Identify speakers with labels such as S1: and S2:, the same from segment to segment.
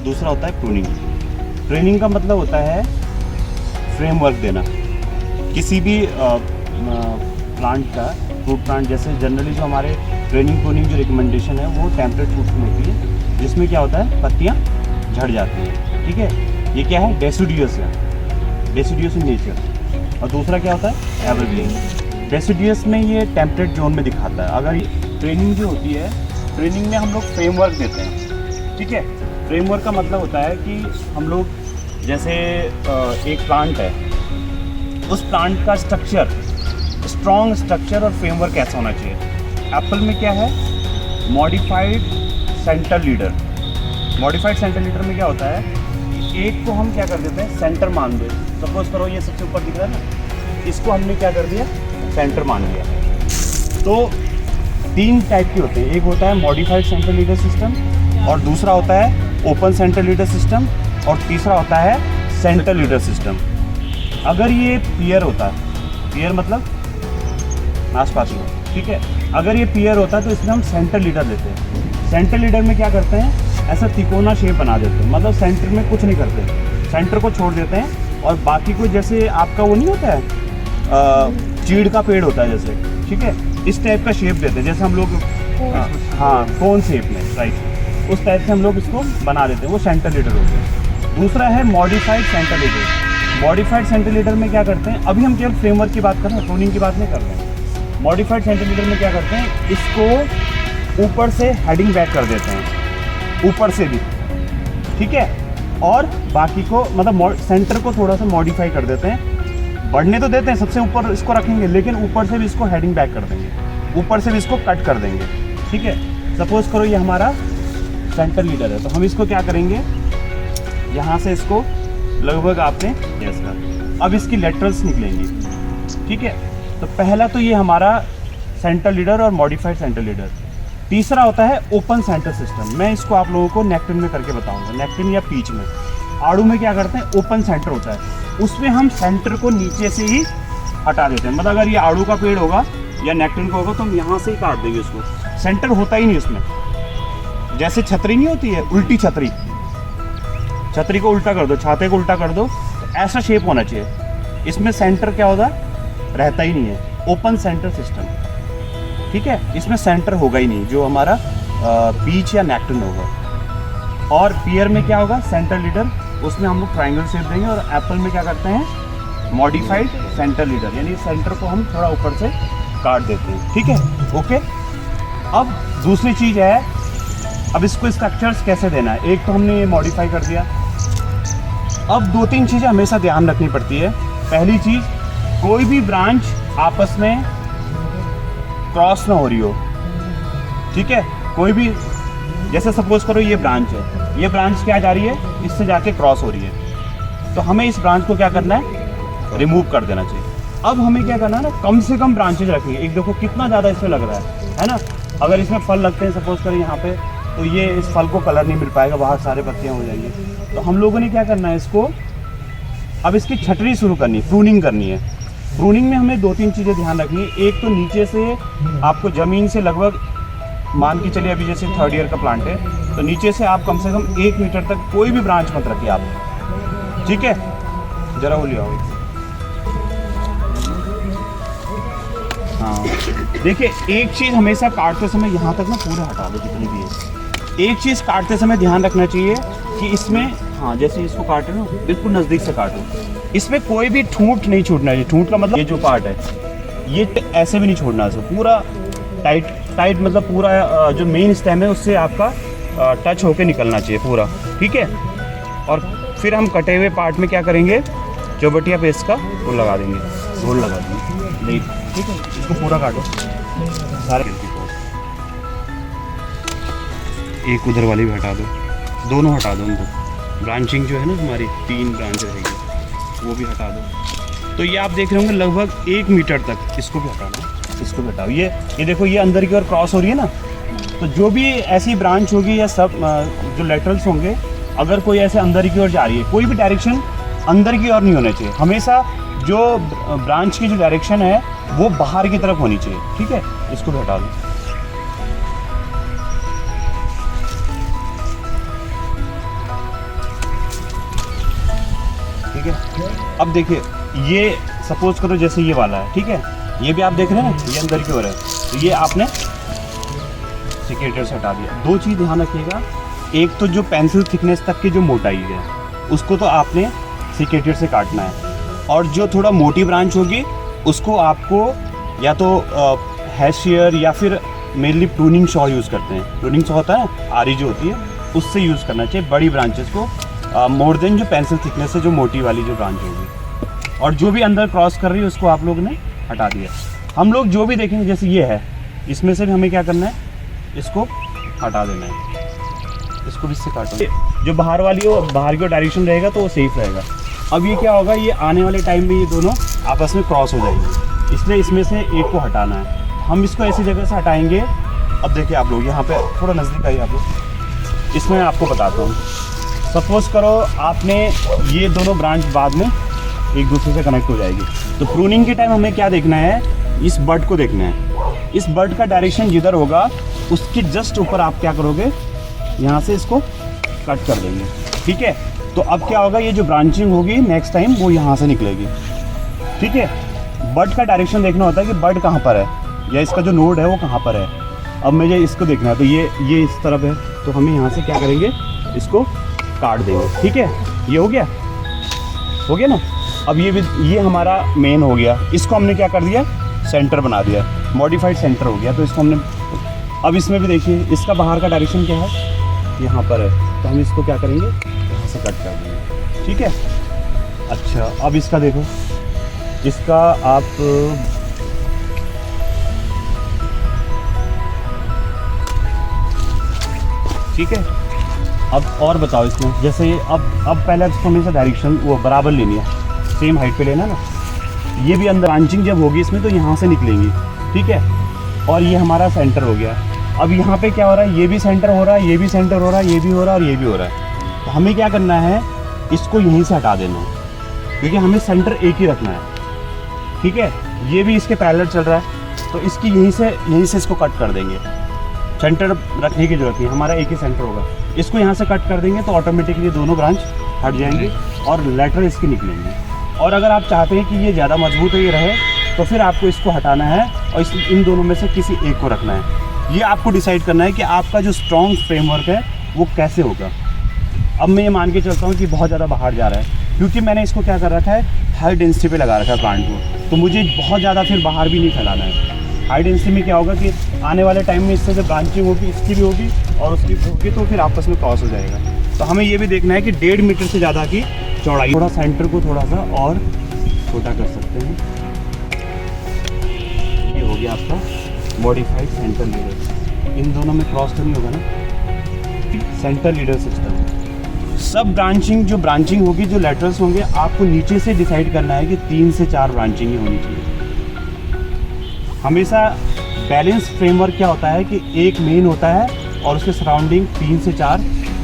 S1: दूसरा होता है प्रूनिंग। प्रूनिंग का मतलब होता है फ्रेमवर्क देना किसी भी प्लांट का, फ्रूट प्लांट जैसे जनरली जो हमारे ट्रेनिंग प्रूनिंग जो रिकमेंडेशन है वो टेम्परेट फ्रूट्स में होती है, जिसमें क्या होता है पत्तियाँ झड़ जाती हैं। ठीक है, ये क्या है डेसिडुअस है, डेसिडुअस इन नेचर। और दूसरा क्या होता है एवरग्रीन। डेसिडुअस में ये टेम्परेट जोन में दिखाता है। अगर ये ट्रेनिंग जो होती है, ट्रेनिंग में हम लोग फ्रेमवर्क देते हैं। ठीक है, फ्रेमवर्क का मतलब होता है कि हम लोग जैसे एक प्लांट है, उस प्लांट का स्ट्रक्चर, स्ट्रॉन्ग स्ट्रक्चर और फ्रेमवर्क कैसा होना चाहिए। एप्पल में क्या है modified centre leader. Modified centre leader में क्या होता है, एक को हम क्या कर देते हैं सेंटर मान दे। सपोज करो ये सबसे ऊपर दिख रहा है ना, इसको हमने क्या कर दिया सेंटर मान लिया। तो 3 टाइप के होते हैं, एक होता है मॉडिफाइड सेंटर लीडर सिस्टम, और दूसरा होता है ओपन सेंटर लीडर सिस्टम, और तीसरा होता है सेंटर लीडर सिस्टम। अगर ये पियर होता है, पियर मतलब आसपास में, ठीक है, अगर ये पियर होता है तो इसमें हम सेंटर लीडर लेते हैं। सेंटर लीडर में क्या करते हैं, ऐसा तिकोना शेप बना देते हैं, मतलब सेंटर में कुछ नहीं करते, सेंटर को छोड़ देते हैं, और बाकी को जैसे आपका वो नहीं होता है चीड़ का पेड़ होता है जैसे, ठीक है, इस टाइप का शेप देते हैं, जैसे हम लोग हाँ कोन शेप में, राइट, उस टाइप से हम लोग इसको बना देते हैं, वो सेंटर लीडर होते हैं। दूसरा है modified centre leader. Modified centre leader में क्या करते हैं, अभी हम केवल फ्रेमवर्क की बात कर रहे हैं, प्रूनिंग की बात नहीं कर रहे हैं। मॉडिफाइड सेंटर लीडर में क्या करते हैं, इसको ऊपर से हेडिंग बैक कर देते हैं, ऊपर से भी, ठीक है, और बाकी को मतलब सेंटर को थोड़ा सा मॉडिफाई कर देते हैं। बढ़ने तो देते हैं, सबसे ऊपर इसको रखेंगे, लेकिन ऊपर से भी इसको हेडिंग बैक कर देंगे, ऊपर से भी इसको कट कर देंगे। ठीक है, सपोज करो ये हमारा सेंटर लीडर है, तो हम इसको क्या करेंगे, यहाँ से इसको लगभग आपने यस कर, अब इसकी लेटरल्स निकलेंगी। ठीक है, तो पहला तो ये हमारा सेंटर लीडर और मॉडिफाइड सेंटर लीडर। तीसरा होता है ओपन सेंटर सिस्टम। मैं इसको आप लोगों को नेक्टिन में करके बताऊंगा, नेक्टिन या पीच में। आड़ू में क्या करते हैं, ओपन सेंटर होता है, उसमें हम सेंटर को नीचे से ही हटा देते हैं। मतलब अगर ये आड़ू का पेड़ होगा या नेक्टिन का होगा तो हम यहाँ से ही काट देंगे उसको, सेंटर होता ही नहीं उसमें। जैसे छतरी नहीं होती है, उल्टी छतरी, छतरी को उल्टा कर दो, छाते को उल्टा कर दो, तो ऐसा शेप होना चाहिए। इसमें सेंटर क्या होगा, रहता ही नहीं है, ओपन सेंटर सिस्टम। ठीक है, इसमें सेंटर होगा ही नहीं, जो हमारा पीच या नेक्टिन होगा। और पियर में क्या होगा, सेंटर लीडर, उसमें हम लोग ट्रायंगल शेप देंगे। और एप्पल में क्या करते हैं, मॉडिफाइड सेंटर लीडर, यानी सेंटर को हम थोड़ा ऊपर से काट देते हैं। ठीक है, ओके। अब दूसरी चीज़ है, अब इसको स्ट्रक्चर्स कैसे देना है। एक तो हमने ये मॉडिफाई कर दिया। अब 2-3 चीज़ें हमेशा ध्यान रखनी पड़ती है। पहली चीज़, कोई भी ब्रांच आपस में क्रॉस ना हो रही हो। ठीक है, कोई भी, जैसे सपोज करो ये ब्रांच है, ये ब्रांच क्या जा रही है, इससे जाके क्रॉस हो रही है, तो हमें इस ब्रांच को क्या करना है, रिमूव कर देना चाहिए। अब हमें क्या करना है ना, कम से कम ब्रांचेज रखेंगे। एक देखो कितना ज़्यादा इसमें लग रहा है ना। अगर इसमें फल लगते हैं सपोज करें यहाँ पे, तो ये इस फल को कलर नहीं मिल पाएगा, बाहर सारे पत्तियाँ हो जाएंगी। तो हम लोगों ने क्या करना है, इसको अब इसकी छटनी शुरू करनी है, प्रूनिंग करनी है। प्रूनिंग में हमें 2-3 चीज़ें ध्यान रखनी है। एक तो नीचे से आपको ज़मीन से लगभग, मान के चलिए अभी जैसे 3rd ईयर का प्लांट है, तो नीचे से आप कम से कम 1 मीटर तक कोई भी ब्रांच मत रखिए आप। ठीक है, जरा वो ले आओ। हाँ, देखिए एक चीज़ हमेशा काटते समय यहाँ तक ना पूरा हटा दो जितनी भी है। एक चीज़ काटते समय ध्यान रखना चाहिए कि इसमें, हाँ जैसे इसको काटो ना, बिल्कुल नज़दीक से काटो, इसमें कोई भी ठूंठ नहीं छूटना चाहिए। ठूंठ का मतलब ये जो पार्ट है, ये ऐसे भी नहीं छोड़ना है, पूरा टाइट मतलब पूरा जो मेन स्टेम है उससे आपका टच होके निकलना चाहिए पूरा। ठीक है, और फिर हम कटे हुए पार्ट में क्या करेंगे, चौबटिया पेस्ट का वो लगा देंगे, घोल लगा देंगे। नहीं, ठीक है, इसको पूरा काटो सारे, एक उधर वाली भी हटा दो, दोनों हटा दो उनको। ब्रांचिंग जो है ना हमारी 3 ब्रांच रहेगी, वो भी हटा दो। तो ये आप देख रहे होंगे लगभग 1 मीटर तक, इसको भी हटाना, इसको भी हटाओ। ये देखो ये अंदर की ओर क्रॉस हो रही है ना, तो जो भी ऐसी ब्रांच होगी या सब जो लेटरल्स होंगे, अगर कोई ऐसे अंदर की ओर जा रही है, कोई भी डायरेक्शन अंदर की ओर नहीं होना चाहिए। हमेशा जो ब्रांच की जो डायरेक्शन है वो बाहर की तरफ होनी चाहिए। ठीक है, इसको भी हटा दो। अब देखिए, ये सपोज करो जैसे ये वाला है, ठीक है, ये भी आप देख रहे हैं ना, ये अंदर की ओर है, तो ये आपने सिकेटर से हटा दिया। दो चीज़ ध्यान रखिएगा, एक तो जो पेंसिल थिकनेस तक की जो मोटाई है उसको तो आपने सिकेटर से काटना है, और जो थोड़ा मोटी ब्रांच होगी उसको आपको या तो हैशियर या फिर मेनली प्रूनिंग शॉ यूज़ करते हैं। प्रूनिंग शॉ होता है आरी जो होती है, उससे यूज़ करना चाहिए बड़ी ब्रांचेस को, मोर देन जो पेंसिल थिकनेस है, जो मोटी वाली जो ब्रांच होगी। और जो भी अंदर क्रॉस कर रही है उसको आप लोग ने हटा दिया। हम लोग जो भी देखेंगे, जैसे ये है, इसमें से भी हमें क्या करना है, इसको हटा देना है, इसको भी इससे काटो। जो बाहर वाली हो, बाहर की डायरेक्शन रहेगा तो वो सेफ रहेगा। अब ये क्या होगा, ये आने वाले टाइम में ये दोनों आपस में क्रॉस हो जाएंगे, इसलिए इसमें से एक को हटाना है। हम इसको ऐसी जगह से हटाएंगे। अब देखिए आप लोग यहाँ पे थोड़ा नज़दीक आइए आप लोग, इसमें आपको बताता हूँ। सपोज करो आपने ये दोनों ब्रांच बाद में एक दूसरे से कनेक्ट हो जाएगी, तो प्रूनिंग के टाइम हमें क्या देखना है, इस बड को देखना है। इस बड का डायरेक्शन जिधर होगा उसके जस्ट ऊपर आप क्या करोगे, यहाँ से इसको कट कर देंगे, ठीक है। तो अब क्या होगा, ये जो ब्रांचिंग होगी नेक्स्ट टाइम वो यहाँ से निकलेगी, ठीक है। बड का डायरेक्शन देखना होता है कि बड कहाँ पर है या इसका जो नोड है वो कहाँ पर है। अब मुझे इसको देखना है, तो ये इस तरफ है, तो हमें यहाँ से क्या करेंगे, इसको काट देंगे, ठीक है। ये हो गया ना। अब ये हमारा मेन हो गया, इसको हमने क्या कर दिया, सेंटर बना दिया, मॉडिफाइड सेंटर हो गया। तो इसको हमने, अब इसमें भी देखिए इसका बाहर का डायरेक्शन क्या है, यहाँ पर है, तो हम इसको क्या करेंगे, यहाँ से कट कर देंगे, ठीक है। अच्छा, अब इसका देखो, इसका आप ठीक है। अब और बताओ इसमें, जैसे अब पहले इसको हमेशा डायरेक्शन वो बराबर लेनी है, सेम हाइट पे लेना ना। ये भी अंदर ब्रांचिंग जब होगी इसमें तो यहाँ से निकलेंगी, ठीक है। और ये हमारा सेंटर हो गया। अब यहाँ पे क्या हो रहा है, ये भी सेंटर हो रहा है, ये भी सेंटर हो रहा है, ये भी हो रहा है और ये भी हो रहा है। तो हमें क्या करना है, इसको यहीं से हटा देना है, क्योंकि हमें सेंटर एक ही रखना है, ठीक है। ये भी इसके पैरेलल चल रहा है, तो इसकी यहीं से इसको कट कर देंगे। सेंटर रखने की जरूरत नहीं, हमारा एक ही सेंटर होगा। इसको यहाँ से कट कर देंगे तो ऑटोमेटिकली दोनों ब्रांच हट जाएंगे और लेटरल इसके निकलेंगे। और अगर आप चाहते हैं कि ये ज़्यादा मजबूत है, ये रहे, तो फिर आपको इसको हटाना है और इन दोनों में से किसी एक को रखना है। ये आपको डिसाइड करना है कि आपका जो स्ट्रॉन्ग फ्रेमवर्क है वो कैसे होगा। अब मैं ये मान के चलता हूँ कि बहुत ज़्यादा बाहर जा रहा है, क्योंकि मैंने इसको क्या कर रखा है, हाई डेंसिटी पे लगा रखा है प्लांट को, तो मुझे बहुत ज़्यादा फिर बाहर भी नहीं फैलाना है। हाई डेंसिटी में क्या होगा कि आने वाले टाइम में इससे जो ब्रांचिंग होगी, इसकी भी होगी और उसकी भी होगी, तो फिर आपस में क्रॉस हो जाएगा। तो हमें ये भी देखना है कि 1.5 मीटर से ज़्यादा की चौड़ाई, थोड़ा सेंटर को थोड़ा सा और छोटा कर सकते हैं। ये हो गया आपका मॉडिफाइड सेंटर लीडर। इन दोनों में क्रॉस तो नहीं होगा ना, सेंटर लीडर सिस्टम। सब ब्रांचिंग जो ब्रांचिंग होगी, जो लेटरल्स होंगे, आपको नीचे से डिसाइड करना है कि 3 से 4 ब्रांचिंग ही होनी चाहिए। हमेशा बैलेंस फ्रेमवर्क क्या होता है कि एक मेन होता है और उसके सराउंडिंग 3 से 4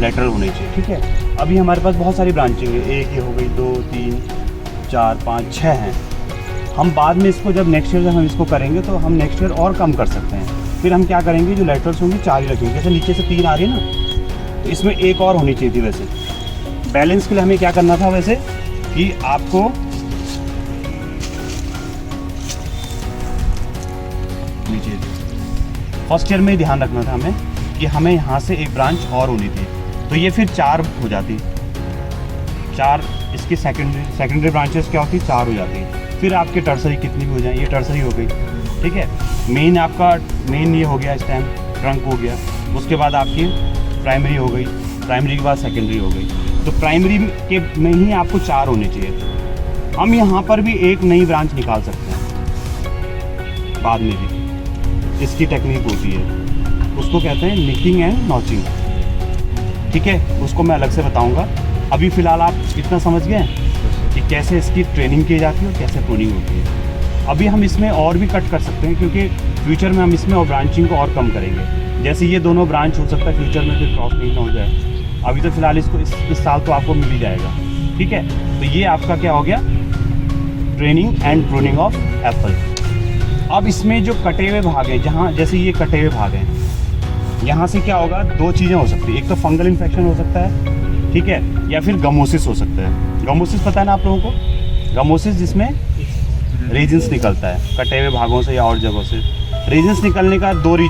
S1: लेटरल होने चाहिए, ठीक है। अभी हमारे पास बहुत सारी ब्रांचिंग है, एक ये हो गई, 2 3 4 5 6 हैं। हम बाद में इसको जब नेक्स्ट ईयर हम इसको करेंगे तो हम नेक्स्ट ईयर और कम कर सकते हैं। फिर हम क्या करेंगे, जो लेटरल्स होंगे 4 ही रखेंगे। जैसे नीचे से 3 आ रही है ना, तो इसमें एक और होनी चाहिए थी। वैसे बैलेंस के लिए हमें क्या करना था, वैसे कि आपको नीचे फर्स्ट ईयर में ध्यान रखना था हमें कि हमें यहाँ से एक ब्रांच और होनी थी, तो ये फिर 4 हो जाती, 4 इसकी सेकेंडरी ब्रांचेस क्या होती, 4 हो जाती। फिर आपके टर्सरी कितनी भी हो जाए, ये टर्सरी हो गई, ठीक है। मेन आपका मेन ये हो गया, इस टाइम ट्रंक हो गया। उसके बाद आपकी प्राइमरी हो गई, प्राइमरी के बाद सेकेंडरी हो गई। तो प्राइमरी के में ही आपको 4 होने चाहिए। हम यहाँ पर भी एक नई ब्रांच निकाल सकते हैं बाद में भी, इसकी टेक्निक होती है, उसको कहते हैं निकिंग एंड नॉचिंग, ठीक है। उसको मैं अलग से बताऊंगा। अभी फ़िलहाल आप इतना समझ गए कि कैसे इसकी ट्रेनिंग की जाती है और कैसे प्रूनिंग होती है। अभी हम इसमें और भी कट कर सकते हैं, क्योंकि फ्यूचर में हम इसमें और ब्रांचिंग को और कम करेंगे। जैसे ये दोनों ब्रांच हो सकता है फ्यूचर में फिर क्रॉस नहीं हो जाए। अभी तो फ़िलहाल इसको इस साल तो आपको मिल ही जाएगा, ठीक है। तो ये आपका क्या हो गया, training and pruning of Apple. अब इसमें जो कटे हुए भाग हैं, जहाँ जैसे ये कटे हुए भाग हैं, यहाँ से क्या होगा, 2 चीज़ें हो सकती है। एक तो फंगल इन्फेक्शन हो सकता है, ठीक है, या फिर गमोसिस हो सकता है। गमोसिस पता है ना आप लोगों को, गमोसिस जिसमें रेजिन्स निकलता है कटे हुए भागों से या और जगहों से। रेजिन्स निकलने का दो रीजन।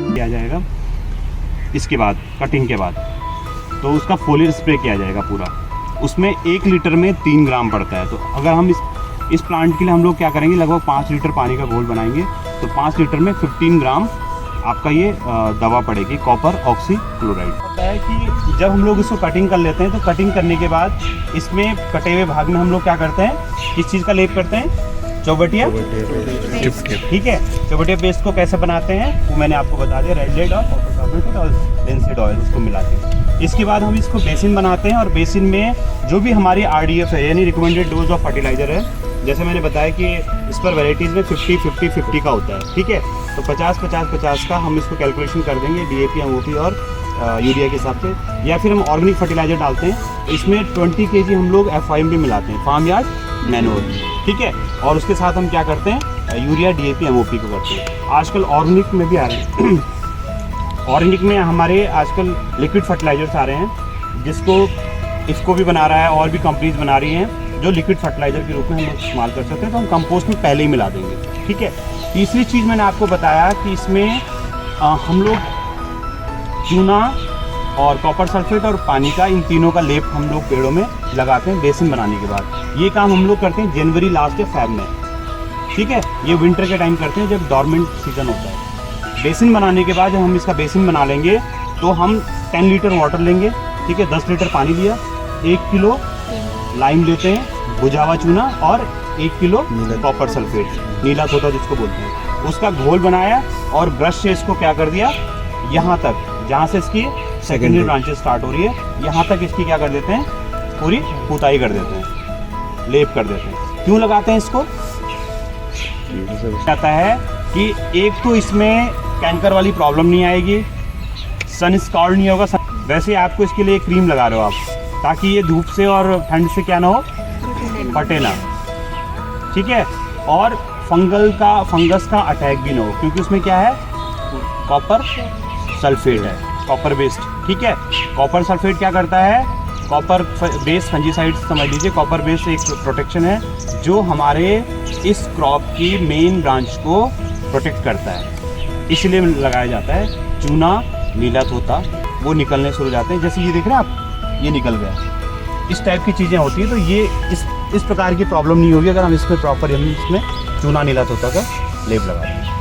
S1: किया जाएगा इसके बाद कटिंग के बाद, तो उसका फोलियर स्प्रे किया जाएगा पूरा। उसमें 1 लीटर में 3 ग्राम पड़ता है। तो अगर हम इस प्लांट के लिए हम लोग क्या करेंगे, लगभग 5 लीटर पानी का घोल बनाएंगे, तो 5 लीटर में 15 ग्राम आपका ये दवा पड़ेगी, कॉपर ऑक्सी क्लोराइड। होता है कि जब हम लोग इसको कटिंग कर लेते हैं तो कटिंग करने के बाद इसमें कटे हुए भाग में हम लोग क्या करते हैं, किस चीज़ का लेप करते हैं, चौबटिया, ठीक है। चौबटिया पेस्ट को कैसे बनाते हैं वो मैंने आपको बता दिया, रेड लेड और कॉपर सल्फेट और लिनसीड ऑयल उसको मिला के। इसके बाद हम इसको बेसिन बनाते हैं और बेसिन में जो भी हमारी RDF है यानी रिकमेंडेड डोज ऑफ फर्टिलाइजर है, जैसे मैंने बताया कि इस पर वेराइटीज़ में 50-50-50 का होता है, ठीक है। तो 50-50-50 का हम इसको कैलकुलेशन कर देंगे DAP MOP और यूरिया के हिसाब से, या फिर हम ऑर्गेनिक फर्टिलाइजर डालते हैं। इसमें 20 kg हम लोग FIM भी मिलाते हैं, फार्म यार्ड मैन्योर, ठीक है। और उसके साथ हम क्या करते हैं, यूरिया DAP MOP को करते हैं। आजकल ऑर्गेनिक में भी आ रहे हैं ऑर्गेनिक में हमारे आजकल लिक्विड फर्टिलाइजर्स आ रहे हैं, जिसको इसको भी बना रहा है और भी कंपनीज बना रही हैं, जो लिक्विड फर्टिलाइजर के रूप में हम इस्तेमाल कर सकते हैं। तो हम कंपोस्ट में पहले ही मिला देंगे, ठीक है। तीसरी चीज़ मैंने आपको बताया कि इसमें हम लोग चूना और कॉपर सल्फेट और पानी का, इन तीनों का लेप हम लोग पेड़ों में लगाते हैं बेसिन बनाने के बाद। ये काम हम लोग करते हैं जनवरी लास्ट या फेब में, ठीक है। ये विंटर के टाइम करते हैं जब डॉर्मेंट सीजन होता है। बेसिन बनाने के बाद जब हम इसका बेसिन बना लेंगे तो हम 10 लीटर वाटर लेंगे, ठीक है। 10 लीटर पानी लिया, 1 किलो लाइम लेते हैं, बुझावा चूना और 1 किलो कॉपर सल्फेट, नीला तोता जिसको बोलते हैं, उसका घोल बनाया और ब्रश से इसको क्या कर दिया, यहाँ तक जहाँ से इसकी सेकेंडरी ब्रांचेस स्टार्ट हो रही है, यहाँ तक इसकी क्या कर देते हैं, पूरी पुताई कर देते हैं, लेप कर देते हैं। क्यों लगाते हैं इसको, कहता है कि एक तो इसमें कैंकर वाली प्रॉब्लम नहीं आएगी, सन स्कॉल्ड नहीं होगा। वैसे आपको इसके लिए क्रीम लगा रहे हो आप, ताकि ये धूप से और ठंड से क्या ना हो, फटे ना, ठीक है। और फंगस का अटैक भी ना हो, क्योंकि उसमें क्या है, कॉपर सल्फेट है, कॉपर बेस्ड, ठीक है। कॉपर सल्फेट क्या करता है, कॉपर बेस्ड फंजीसाइड समझ लीजिए, कॉपर बेस्ड एक प्रोटेक्शन है जो हमारे इस क्रॉप की मेन ब्रांच को प्रोटेक्ट करता है, इसलिए लगाया जाता है। चूना, नीला तोता वो निकलने शुरू हो जाते हैं, जैसे ये देख रहे हैं आप, ये निकल गया, इस टाइप की चीज़ें होती हैं। तो ये इस प्रकार की प्रॉब्लम नहीं होगी अगर हम इसमें प्रॉपर इसमें चूना नीला तोता का लेप लगा दें।